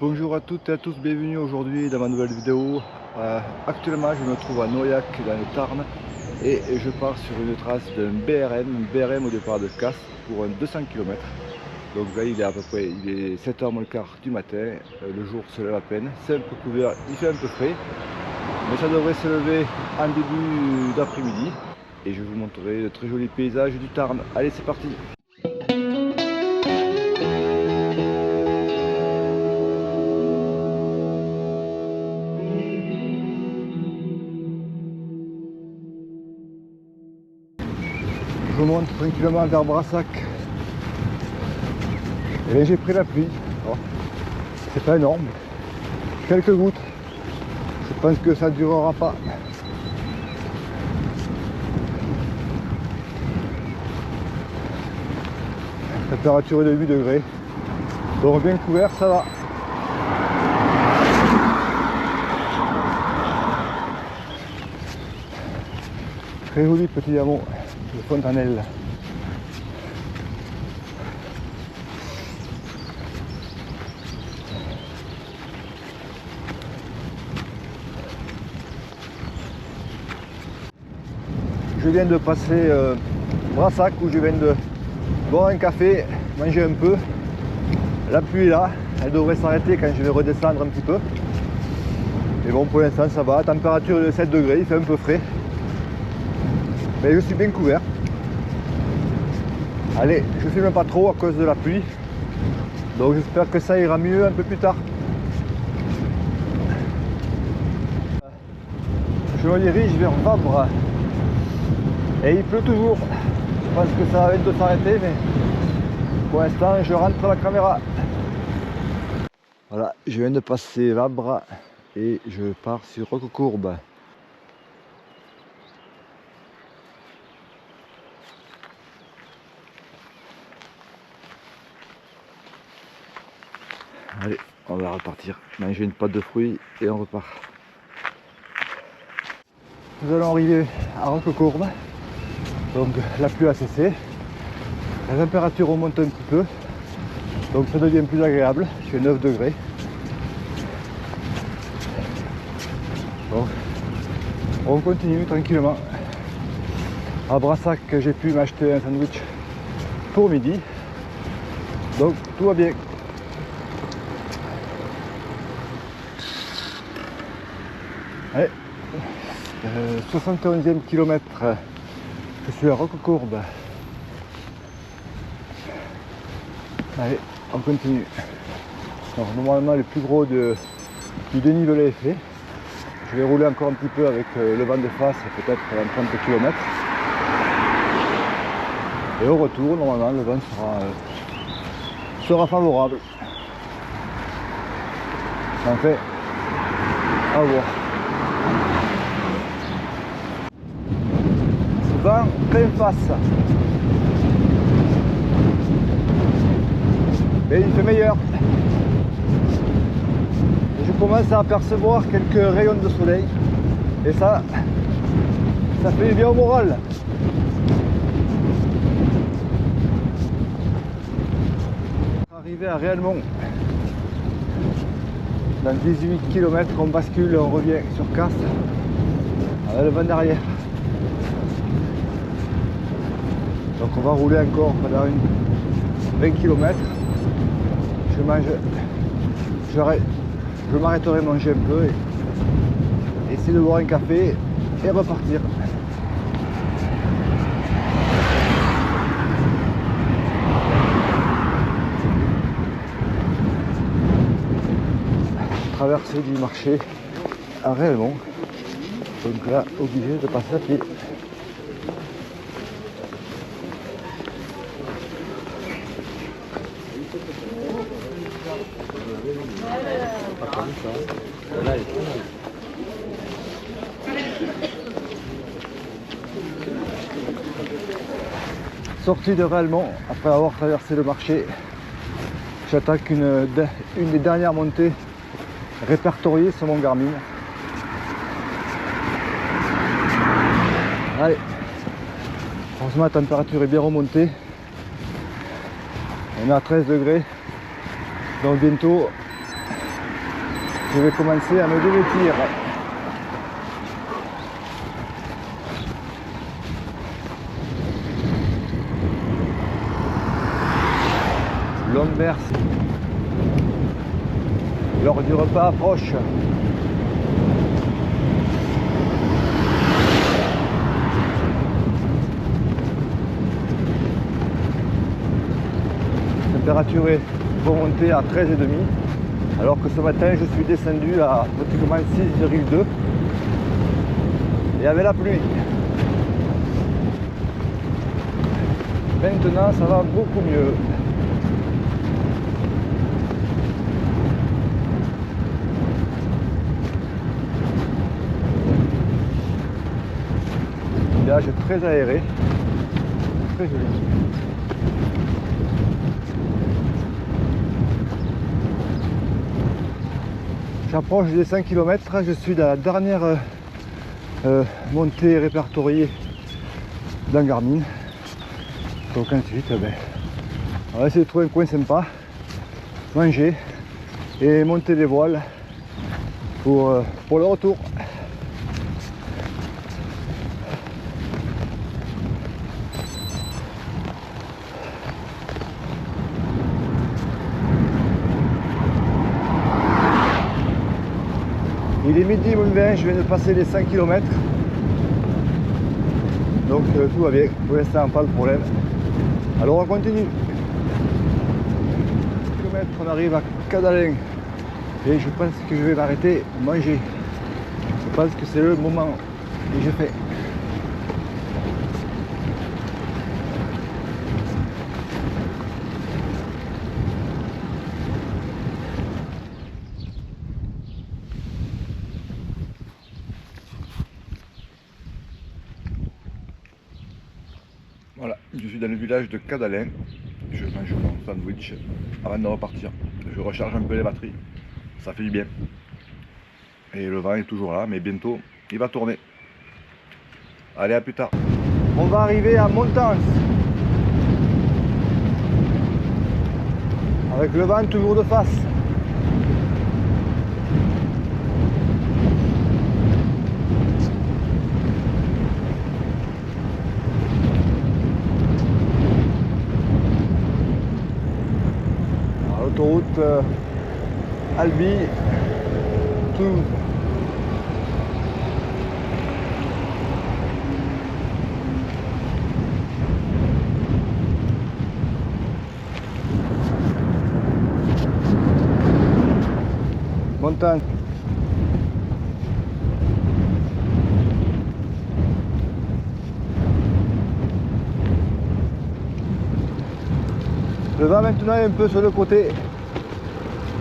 Bonjour à toutes et à tous, bienvenue aujourd'hui dans ma nouvelle vidéo. Actuellement je me trouve à Noyac dans le Tarn et je pars sur une trace d'un BRM au départ de Castres pour un 200 km. Donc là il est à peu près 7h moins le quart du matin, le jour se lève à peine, c'est un peu couvert, il fait un peu frais, mais ça devrait se lever en début d'après-midi et je vous montrerai de très jolis paysages du Tarn. Allez, c'est parti! Je monte tranquillement vers Brassac. Et là j'ai pris la pluie. Oh, c'est pas énorme. Quelques gouttes. Je pense que ça ne durera pas. Température est de 8 degrés. Donc bien couvert, ça va. Très joli petit hameau de Fontanelle. Je viens de passer Brassac où je viens de boire un café, manger un peu. La pluie est là, elle devrait s'arrêter quand je vais redescendre un petit peu. Mais bon, pour l'instant ça va, température de 7 degrés, il fait un peu frais. Mais je suis bien couvert. Allez, je filme pas trop à cause de la pluie. Donc j'espère que ça ira mieux un peu plus tard. Je me dirige vers Vabre. Et il pleut toujours. Je pense que ça va bientôt s'arrêter, mais pour l'instant je rentre la caméra. Voilà, je viens de passer Vabre et je pars sur Roquecourbe. Allez, on va repartir, manger une pâte de fruits et on repart. Nous allons arriver à Roquecourbe. Donc la pluie a cessé. La température remonte un petit peu. Donc ça devient plus agréable. Il fait 9 degrés. Donc on continue tranquillement. À Brassac, j'ai pu m'acheter un sandwich pour midi. Donc tout va bien. Allez, 71e kilomètre, je suis à Roquecourbe. Allez, on continue. Alors, normalement, le plus gros du dénivelé est fait. Je vais rouler encore un petit peu avec le vent de face, peut-être dans 30 km. Et au retour, normalement, le vent sera favorable. En fait, à voir. Vent plein face. Et il fait meilleur. Et je commence à apercevoir quelques rayons de soleil. Et ça fait du bien au moral. Arrivé à Réalmont. Dans 18 km, on bascule, on revient sur Castres. Avec le vent derrière. Donc on va rouler encore pendant 20 km. Je m'arrêterai manger un peu et essayer de boire un café et repartir. Traversée du marché à Réalmont. Donc là, obligé de passer à pied. Sortie de Réalmont, après avoir traversé le marché, j'attaque une des dernières montées répertoriées sur mon Garmin. Allez, heureusement la température est bien remontée. On est à 13 degrés, donc bientôt je vais commencer à me dévêtir. L'homme verse. L'heure du repas approche. La température est remontée à 13,5 alors que ce matin je suis descendu à pratiquement 6,2 et avec la pluie. Maintenant ça va beaucoup mieux. Village très aéré, très joli. J'approche des 5 km, je suis dans la dernière montée répertoriée dans Garmin. Donc ensuite, on va essayer de trouver un coin sympa, manger et monter les voiles pour le retour. Il est midi moins 20, je viens de passer les 5 km. Donc tout va bien, pour l'instant pas de problème. Alors on continue. 5 km, on arrive à Cadalin. Et je pense que je vais m'arrêter manger. Je pense que c'est le moment. Et je fais. Voilà, je suis dans le village de Cadalin. Je mange mon sandwich avant de repartir. Je recharge un peu les batteries. Ça fait du bien. Et le vent est toujours là, mais bientôt il va tourner. Allez, à plus tard. On va arriver à Montance. Avec le vent toujours de face. Autoroute Albi Toulouse. Montagne. Le vent maintenant est un peu sur le côté,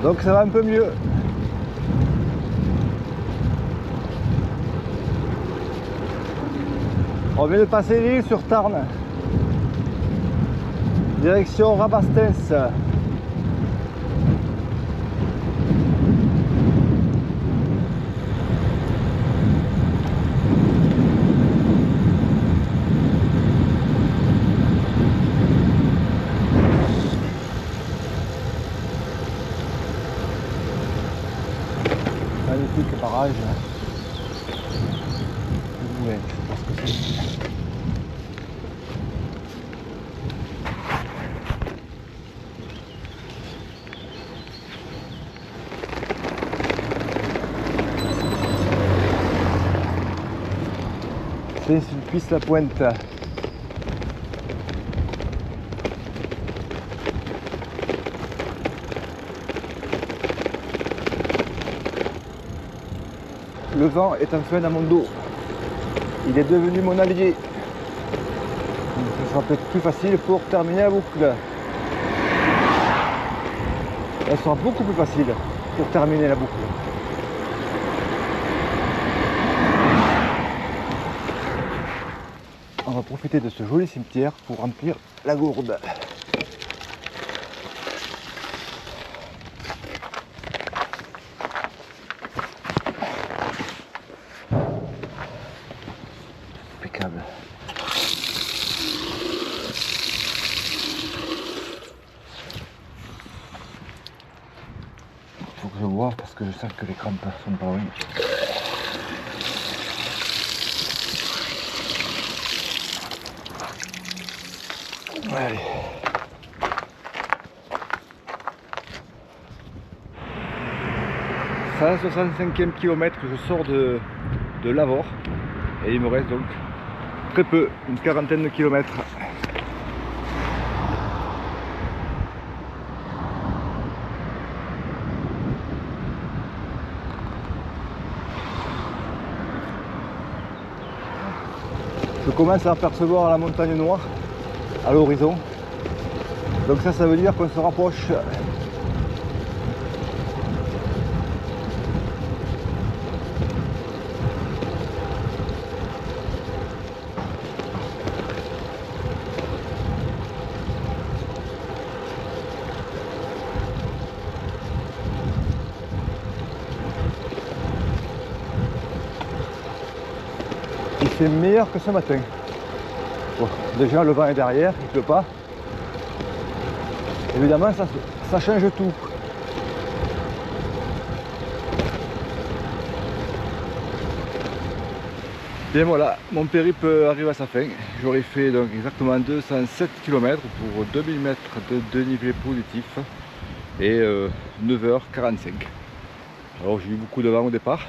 donc ça va un peu mieux. On vient de passer l'île sur Tarn, direction Rabastens. Magnifique barrage. Ouais, je sais pas ce que c'est. C'est Sulpice-la-Pointe. Le vent est enfin dans mon dos. Il est devenu mon allié. Donc, ce sera peut-être plus facile pour terminer la boucle. Elle sera beaucoup plus facile pour terminer la boucle. On va profiter de ce joli cimetière pour remplir la gourde. Impeccable. faut que je vois parce que je sens que les crampes sont pas loin. Allez. Ça, 65e kilomètre, je sors de Lavore et il me reste donc très peu, une quarantaine de kilomètres. Je commence à apercevoir la montagne noire à l'horizon. Donc ça veut dire qu'on se rapproche. Et c'est meilleur que ce matin. Bon, déjà le vent est derrière, il ne pleut pas. Évidemment ça change tout. Bien voilà, mon périple arrive à sa fin. J'aurais fait donc exactement 207 km pour 2000 mètres de dénivelé positif et 9h45. Alors j'ai eu beaucoup de vent au départ.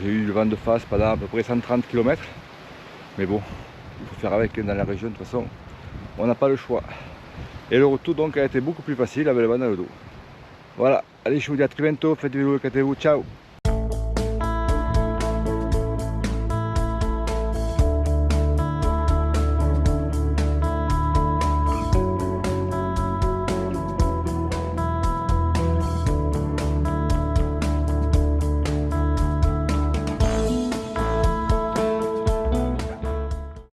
J'ai eu le vent de face pendant à peu près 130 km. Mais bon, il faut faire avec dans la région, de toute façon, on n'a pas le choix. Et le retour donc a été beaucoup plus facile avec le vent dans le dos. Voilà, allez, je vous dis à très bientôt, faites du vélo, éclatez-vous, ciao!